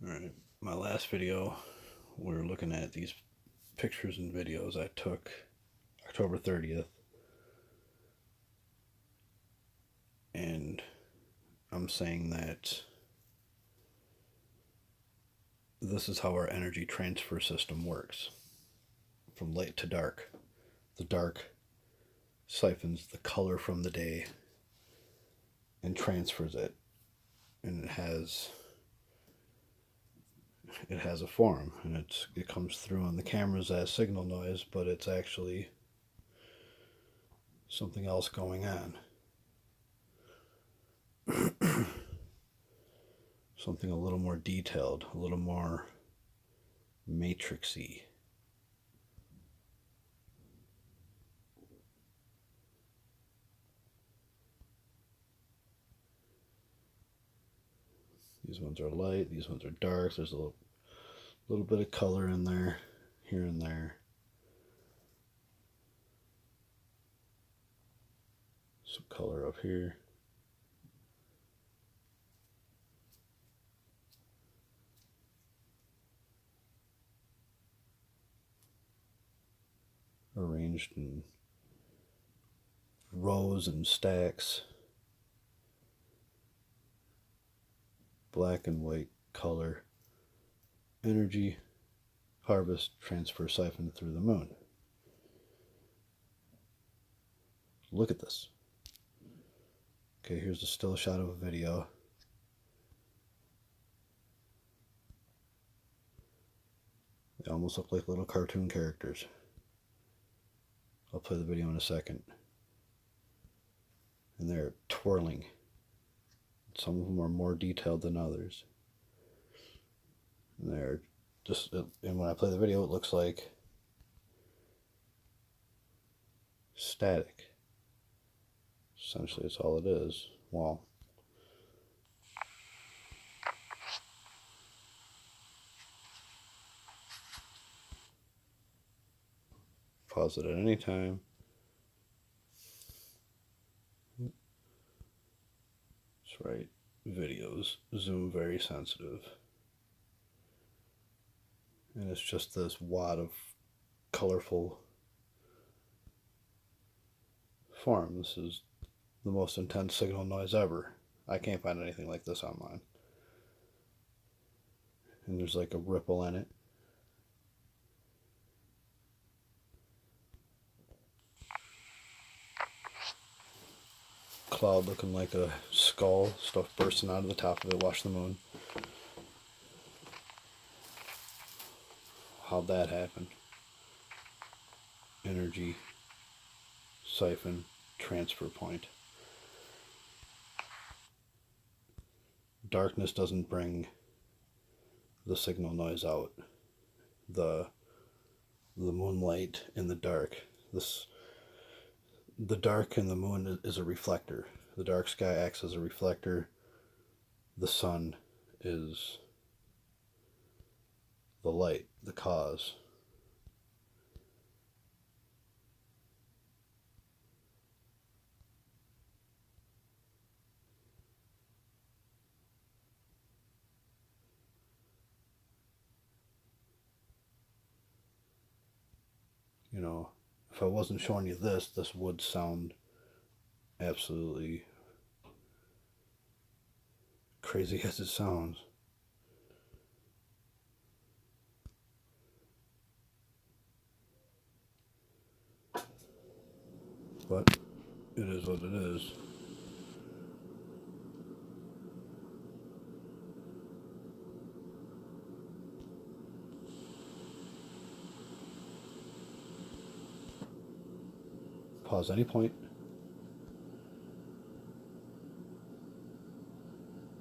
Alright, my last video, we were looking at these pictures and videos I took October 30th, and I'm saying that this is how our energy transfer system works. From light to dark. The dark siphons the color from the day and transfers it, and it has a form, and it comes through on the cameras as signal noise, but it's actually something else going on. Something a little more detailed, a little more matrixy. These ones are light, these ones are dark. There's a little bit of color in there, here and there. Some color up here. Arranged in rows and stacks. Black and white color. Energy, harvest, transfer, siphon through the moon. Look at this. Okay, here's a still shot of a video. They almost look like little cartoon characters. I'll play the video in a second. And they're twirling. Some of them are more detailed than others. And they're just, and when I play the video, it looks like static. Essentially, it's all it is. Well, pause it at any time. That's right. Videos zoom very sensitive. And it's just this wad of colorful form. This is the most intense signal noise ever. I can't find anything like this online. And there's like a ripple in it. Cloud looking like a skull, stuff bursting out of the top of it. Watch the moon. How'd that happen? Energy, siphon, transfer point. Darkness doesn't bring the signal noise out. The moonlight in the dark. The dark in the moon is a reflector. The dark sky acts as a reflector. The sun is the light, the cause. You know, if I wasn't showing you this would sound absolutely crazy as it sounds. But it is what it is. Pause any point.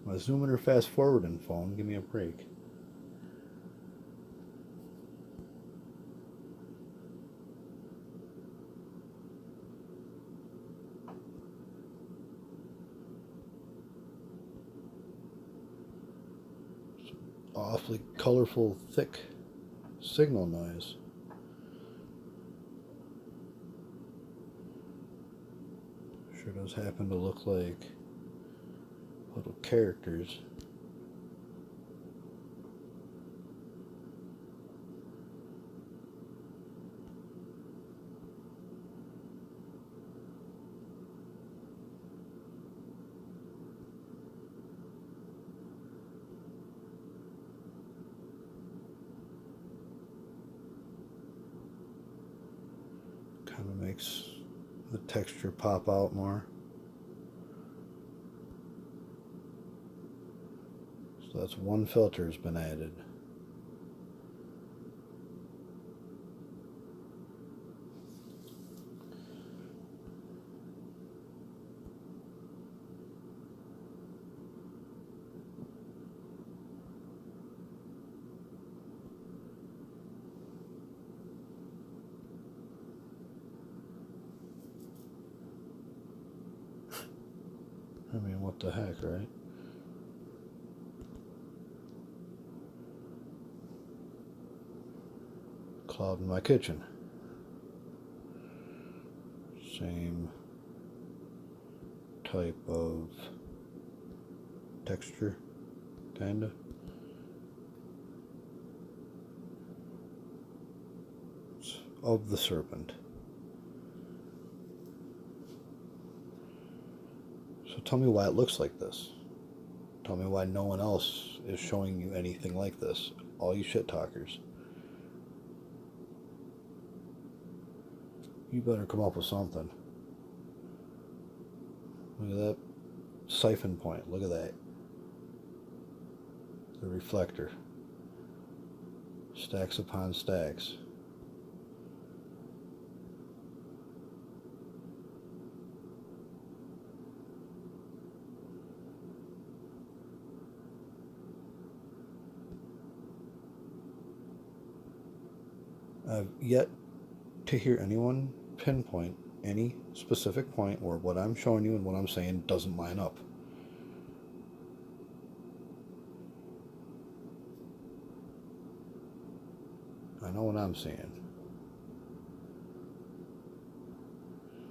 My zoom in or fast forwarding phone, give me a break. Awfully colorful, thick signal noise. Sure does happen to look like little characters. texture pop out more. So that's one filter has been added. I mean, what the heck, right? Cloud in my kitchen. Same type of texture, kinda. It's of the serpent. So tell me why it looks like this. Tell me why no one else is showing you anything like this. All you shit talkers. You better come up with something. Look at that siphon point. Look at that. The reflector. Stacks upon stacks. I've yet to hear anyone pinpoint any specific point where what I'm showing you and what I'm saying doesn't line up. I know what I'm seeing.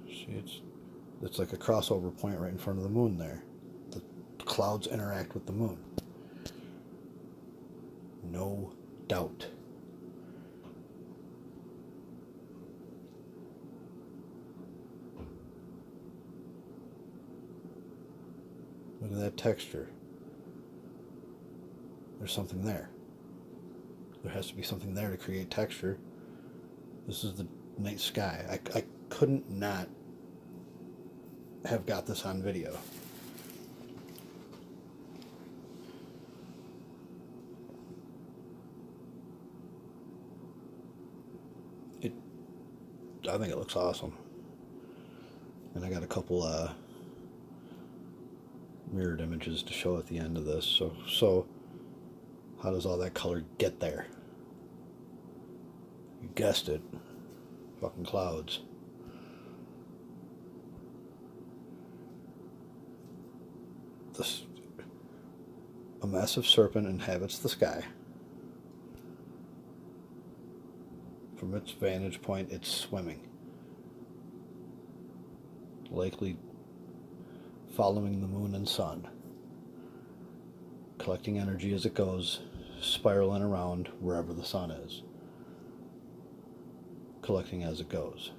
See, it's like a crossover point right in front of the moon there. The clouds interact with the moon. No doubt. Look at that texture. There's something there. There has to be something there to create texture. This is the night sky. I couldn't not have got this on video. I think it looks awesome. And I got a couple mirrored images to show at the end of this. So how does all that color get there? You guessed it. Fucking clouds. A massive serpent inhabits the sky. From its vantage point, it's swimming. Likely following the moon and sun. Collecting energy as it goes, spiraling around wherever the sun is. Collecting as it goes.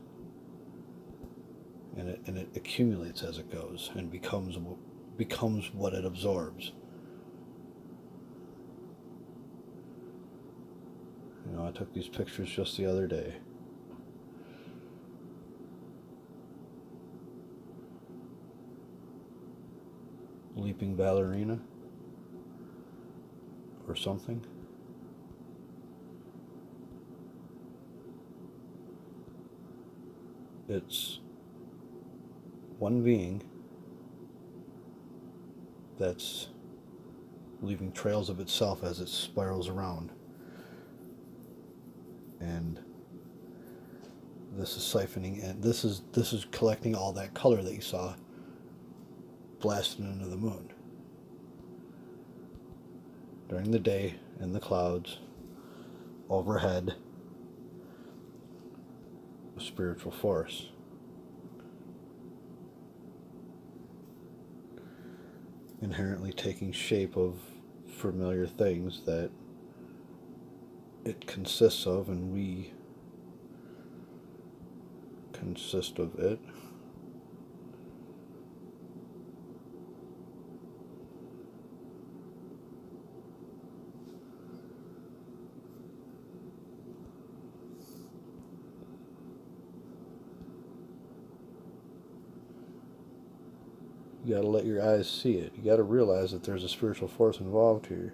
And it accumulates as it goes and becomes what it absorbs. You know, I took these pictures just the other day. Leaping ballerina or something. It's one being that's leaving trails of itself as it spirals around. And this is siphoning, and this is collecting all that color that you saw blasting into the moon. During the day, in the clouds, overhead, a spiritual force. Inherently taking shape of familiar things that it consists of, and we consist of it. You got to let your eyes see it. You got to realize that there's a spiritual force involved here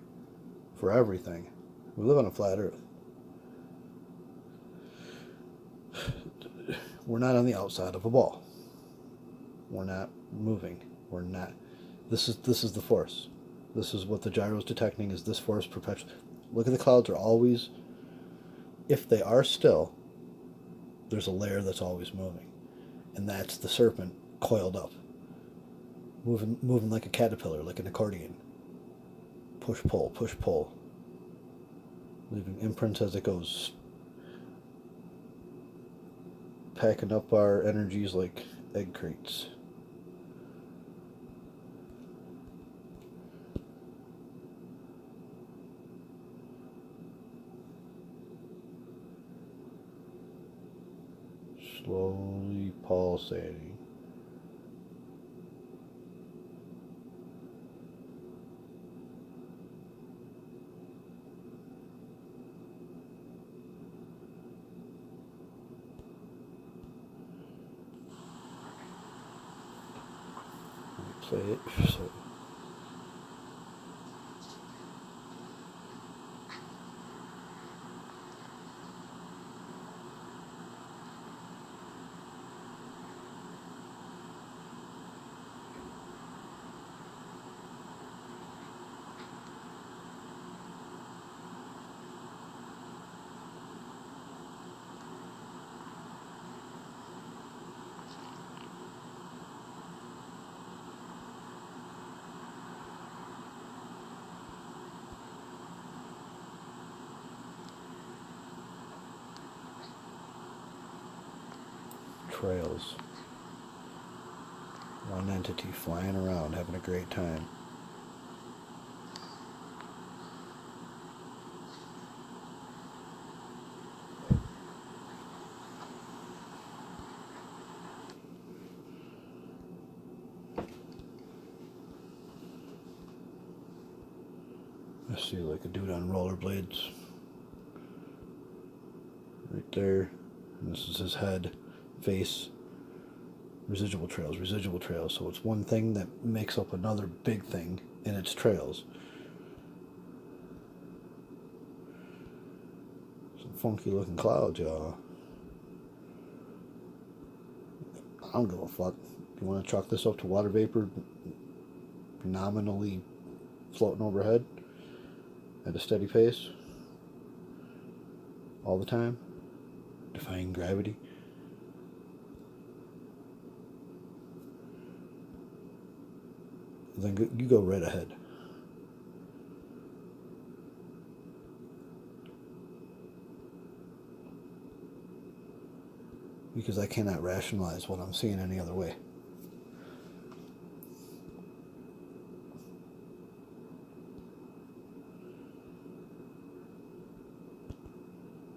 for everything. We live on a flat earth. We're not on the outside of a ball. We're not moving. We're not. This is the force. This is what the gyro is detecting, is this force perpetually. Look at the clouds, are always, if they are still, there's a layer that's always moving. And that's the serpent coiled up. Moving like a caterpillar, like an accordion. Push, pull, push, pull. Leaving imprints as it goes. Packing up our energies like egg crates. Slowly pulsating. Play it so. Trails. One entity flying around, having a great time. I see like a dude on rollerblades. Right there. And this is his head, face. Residual trails, residual trails. So it's one thing that makes up another big thing in its trails. Some funky looking clouds, y'all. I don't give a fuck. You want to chalk this up to water vapor nominally floating overhead at a steady pace all the time, defying gravity? Then you go right ahead. Because I cannot rationalize what I'm seeing any other way.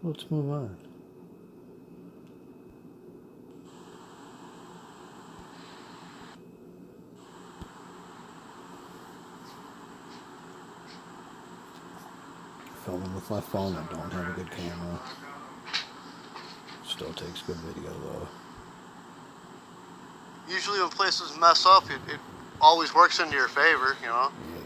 Let's move on. Filming with my phone, I don't have a good camera. Still takes good video though. Usually when places mess up, it always works into your favor, you know? Yeah.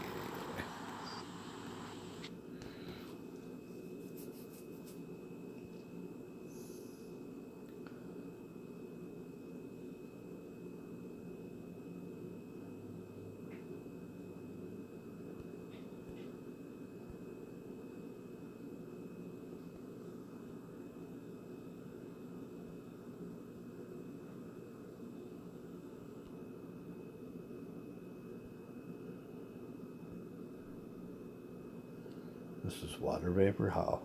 This is water vapor? How?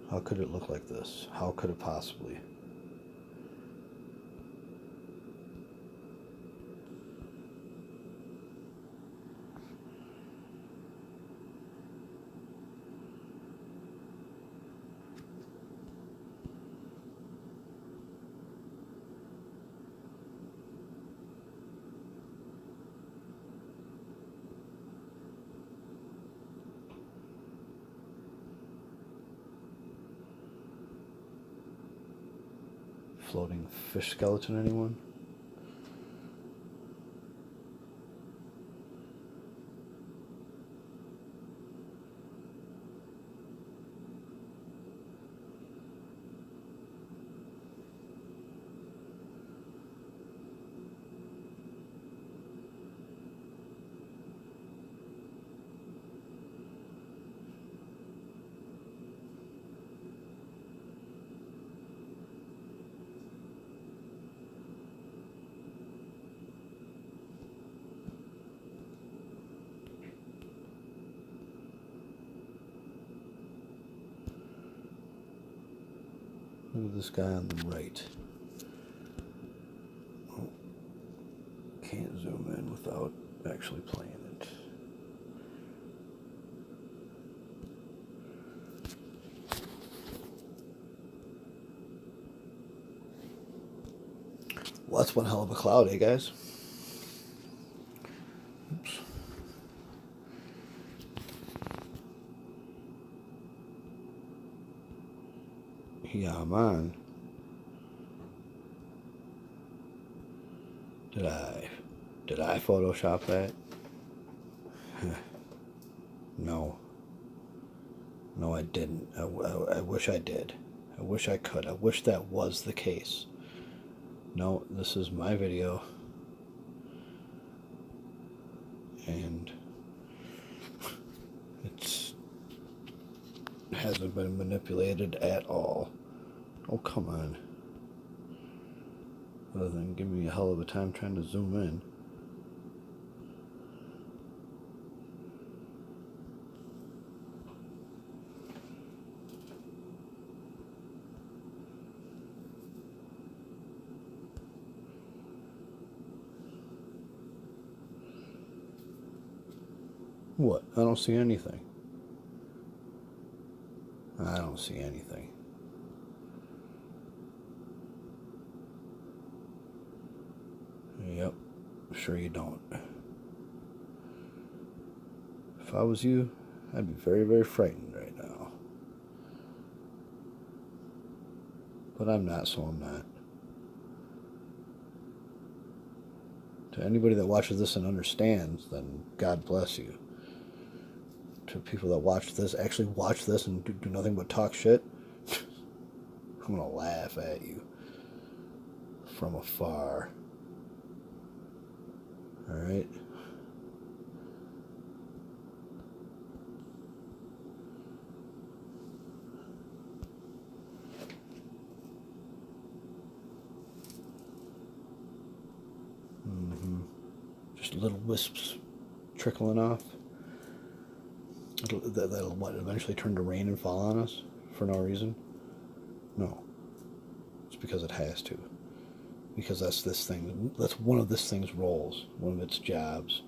How could it look like this? How could it possibly? Floating fish skeleton, anyone? Look at this guy on the right. Oh, can't zoom in without actually playing it. Well, that's one hell of a cloud, eh, guys? Oops. Yeah, man. Did I Photoshop that? No. No, I didn't. I wish I did. I wish I could. I wish that was the case. No, this is my video. And it hasn't been manipulated at all. Oh, come on. Other than give me a hell of a time trying to zoom in. What? I don't see anything. I don't see anything. Yep, sure you don't. If I was you, I'd be very, very frightened right now. But I'm not, so I'm not. To anybody that watches this and understands, then God bless you. To people that actually watch this and do nothing but talk shit, I'm gonna laugh at you from afar. Alright? Just little wisps trickling off. That'll what, eventually turn to rain and fall on us for no reason? No. It's because it has to. Because that's one of this thing's roles, one of its jobs.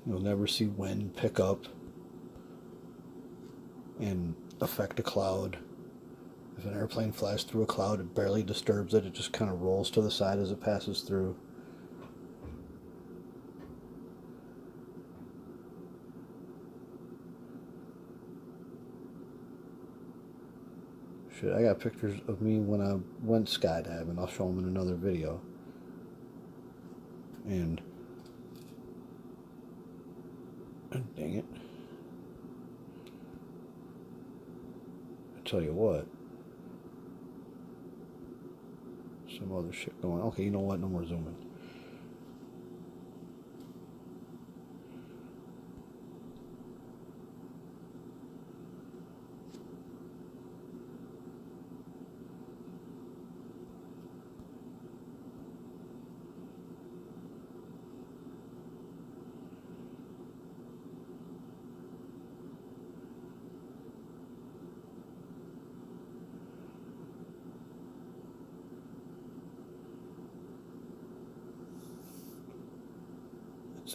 You'll never see wind pick up and affect a cloud. If an airplane flies through a cloud, it barely disturbs it. It just kind of rolls to the side as it passes through. Shit, I got pictures of me when I went skydiving. I'll show them in another video. And dang it. I tell you what. Some other shit going on. Okay, you know what? No more zooming.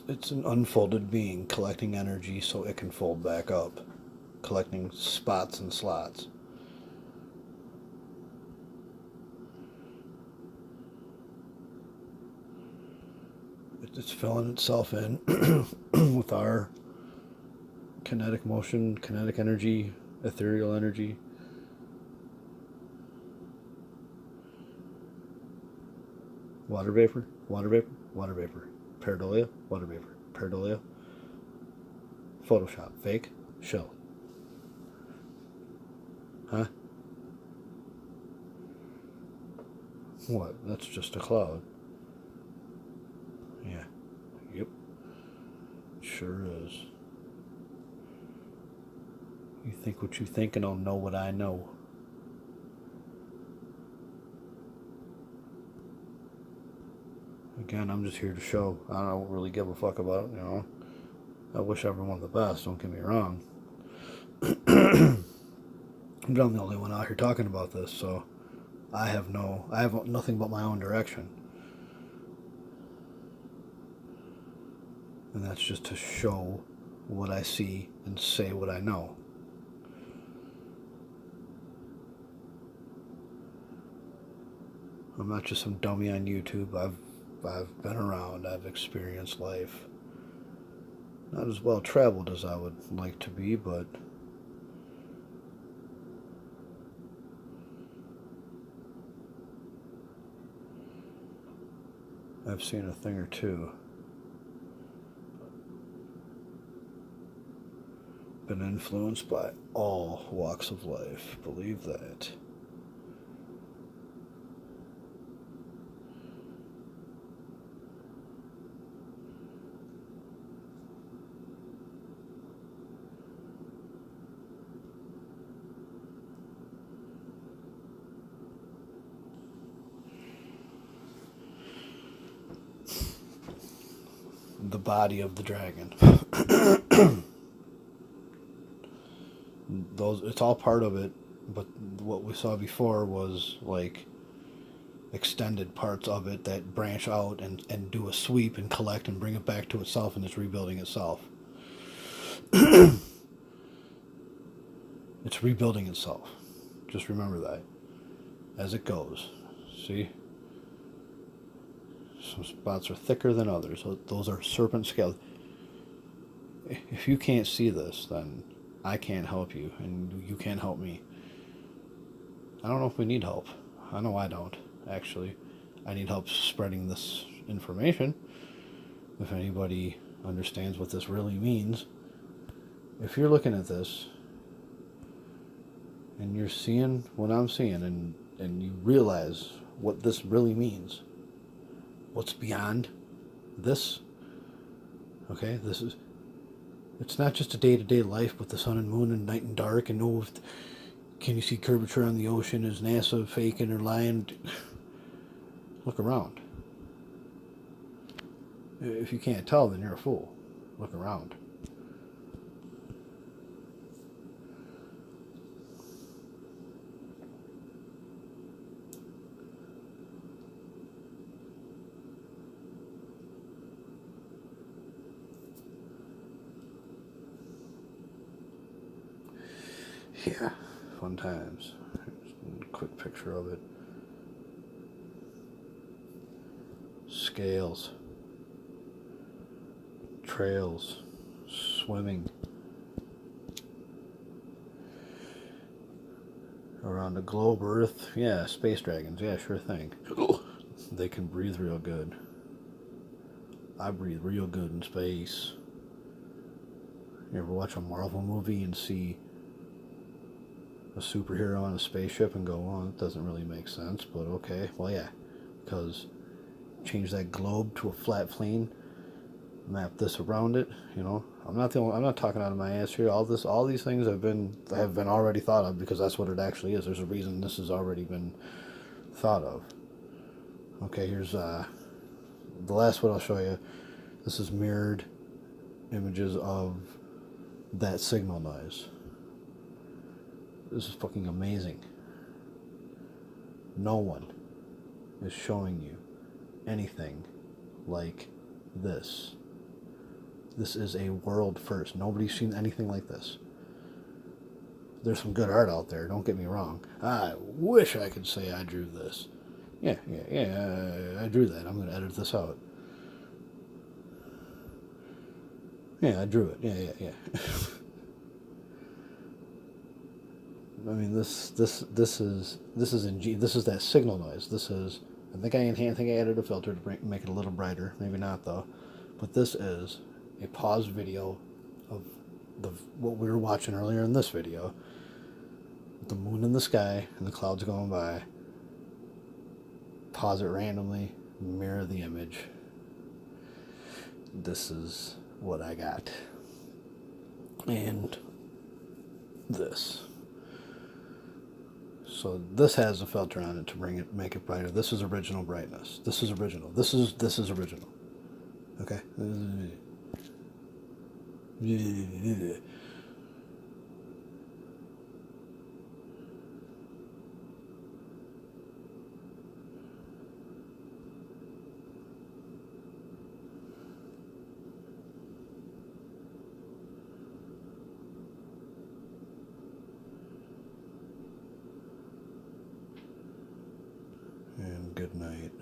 It's an unfolded being collecting energy so it can fold back up, collecting spots and slots. It's filling itself in with our kinetic motion, kinetic energy, ethereal energy. Water vapor, water vapor, water vapor. Pareidolia, water vapor. Pareidolia. Photoshop, fake, shell. Huh? What? That's just a cloud. Yeah. Yep. Sure is. You think what you think, and I'll know what I know. Again, I'm just here to show. I don't really give a fuck about it, you know. I wish everyone the best, don't get me wrong. But I'm the only one out here talking about this, so I have nothing but my own direction. And that's just to show what I see and say what I know. I'm not just some dummy on YouTube. I've been around. I've experienced life. Not as well traveled as I would like to be, but I've seen a thing or two. Been influenced by all walks of life. Believe that. The body of the dragon. It's all part of it, but what we saw before was like extended parts of it that branch out and do a sweep and collect and bring it back to itself, and it's rebuilding itself. It's rebuilding itself. Just remember that as it goes. See? Some spots are thicker than others. So those are serpent scales. If you can't see this, then I can't help you, and you can't help me. I don't know if we need help. I know I don't, actually. I need help spreading this information. If anybody understands what this really means, if you're looking at this and you're seeing what I'm seeing, and you realize what this really means, what's beyond this, okay, it's not just a day-to-day life with the sun and moon and night and dark and can you see curvature on the ocean? Is NASA faking or lying? Look around. If you can't tell, then you're a fool. Look around. Yeah, fun times. Here's a quick picture of it. Scales, trails, swimming around the globe, Earth. Yeah, space dragons. Yeah, sure thing. They can breathe real good. I breathe real good in space. You ever watch a Marvel movie and see a superhero on a spaceship and go, well, it doesn't really make sense, but okay. Well, yeah, because change that globe to a flat plane, map this around it. You know, I'm not talking out of my ass here. All these things have been already thought of, because that's what it actually is. There's a reason this has already been thought of. Okay, here's the last one I'll show you. This is mirrored images of that signal noise. This is fucking amazing. No one is showing you anything like this. This is a world first. Nobody's seen anything like this. There's some good art out there, don't get me wrong. I wish I could say I drew this. Yeah, I drew that. I'm going to edit this out. Yeah, I drew it. Yeah. I mean, this is that signal noise. I think I added a filter to make it a little brighter. Maybe not though, but this is a paused video of what we were watching earlier in this video. The moon in the sky and the clouds going by. Pause it randomly, mirror the image. This is what I got, and this. So this has a filter on it to make it brighter. This is original brightness. This is original. This is original. Okay. And good night.